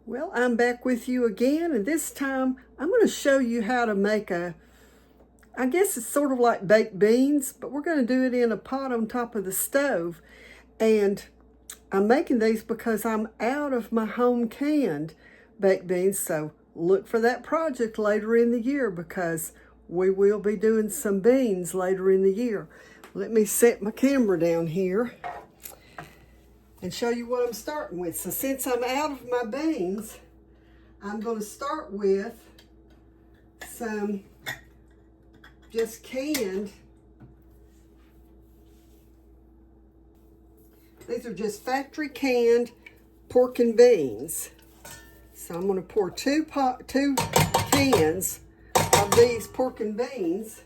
Well, I'm back with you again, and this time I'm going to show you how to make I guess it's sort of like baked beans, but we're going to do it in a pot on top of the stove. And I'm making these because I'm out of my home canned baked beans, so look for that project later in the year because we will be doing some beans later in the year. Let me set my camera down here and show you what I'm starting with. So since I'm out of my beans, I'm going to start with some just canned. These are just factory canned pork and beans. So I'm going to pour two cans of these pork and beans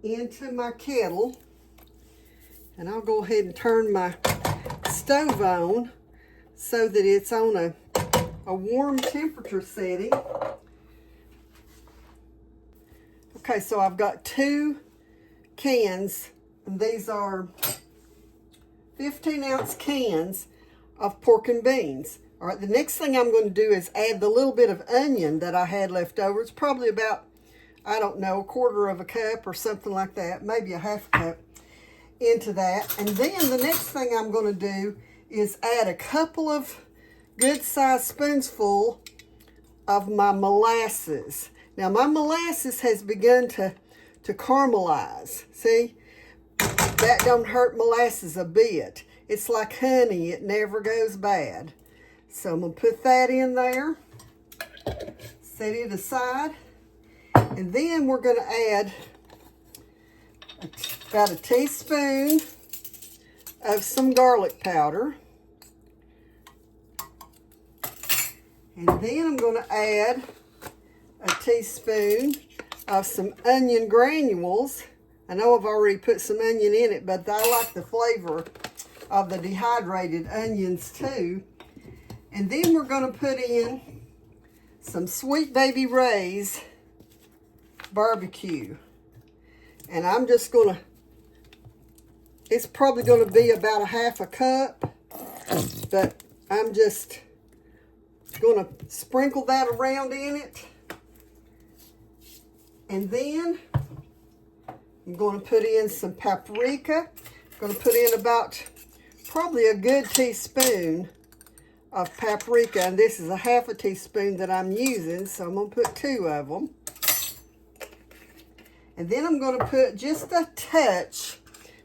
into my kettle. And I'll go ahead and turn my stove on so that it's on a warm temperature setting. Okay, so I've got 2 cans, and these are 15-ounce cans of pork and beans. All right, the next thing I'm going to do is add the little bit of onion that I had left over. It's probably about, I don't know, 1/4 cup or something like that, maybe a 1/2 cup into that. And then the next thing I'm going to do is add a couple of good-sized spoonsful of my molasses. Now my molasses has begun to caramelize. See? That don't hurt molasses a bit. It's like honey, it never goes bad. So I'm going to put that in there, set it aside, and then we're going to add about a teaspoon of some garlic powder. And then I'm going to add a teaspoon of some onion granules. I know I've already put some onion in it, but I like the flavor of the dehydrated onions too. And then we're going to put in some Sweet Baby Ray's barbecue. And I'm just going to, it's probably going to be about a 1/2 cup, but I'm just going to sprinkle that around in it. And then I'm going to put in some paprika. I'm going to put in about probably a good teaspoon of paprika, and this is a 1/2 teaspoon that I'm using, so I'm going to put 2 of them. And then I'm going to put just a touch,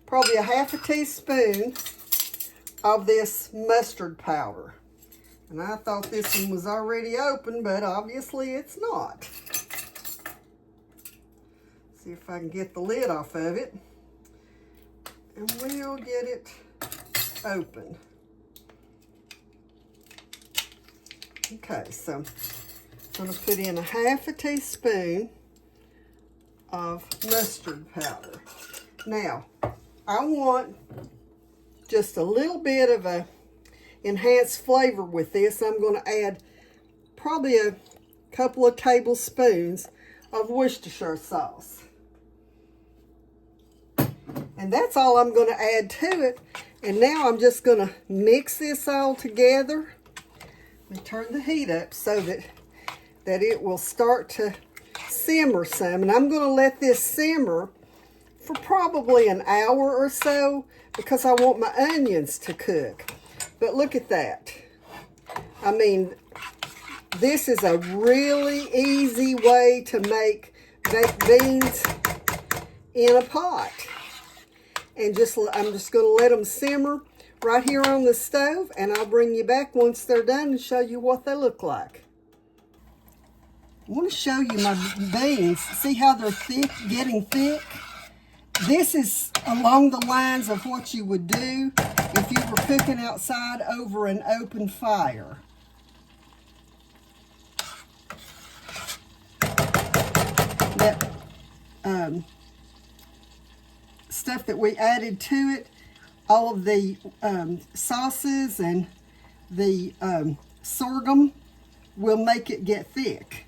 probably a 1/2 teaspoon of this mustard powder. And I thought this one was already open, but obviously it's not. See if I can get the lid off of it. And we'll get it open. Okay, so I'm going to put in a 1/2 teaspoon of mustard powder. Now, I want just a little bit of a enhanced flavor with this. I'm going to add probably a couple of tablespoons of Worcestershire sauce. And that's all I'm going to add to it. And now I'm just going to mix this all together. Let me turn the heat up so that it will start to simmer some. And I'm going to let this simmer for probably an hour or so because I want my onions to cook. But look at that. I mean, this is a really easy way to make baked beans in a pot. And I'm just going to let them simmer right here on the stove, and I'll bring you back once they're done and show you what they look like. I want to show you my beans. See how they're thick, getting thick? This is along the lines of what you would do if you were cooking outside over an open fire. That stuff that we added to it, all of the sauces and the sorghum will make it get thick.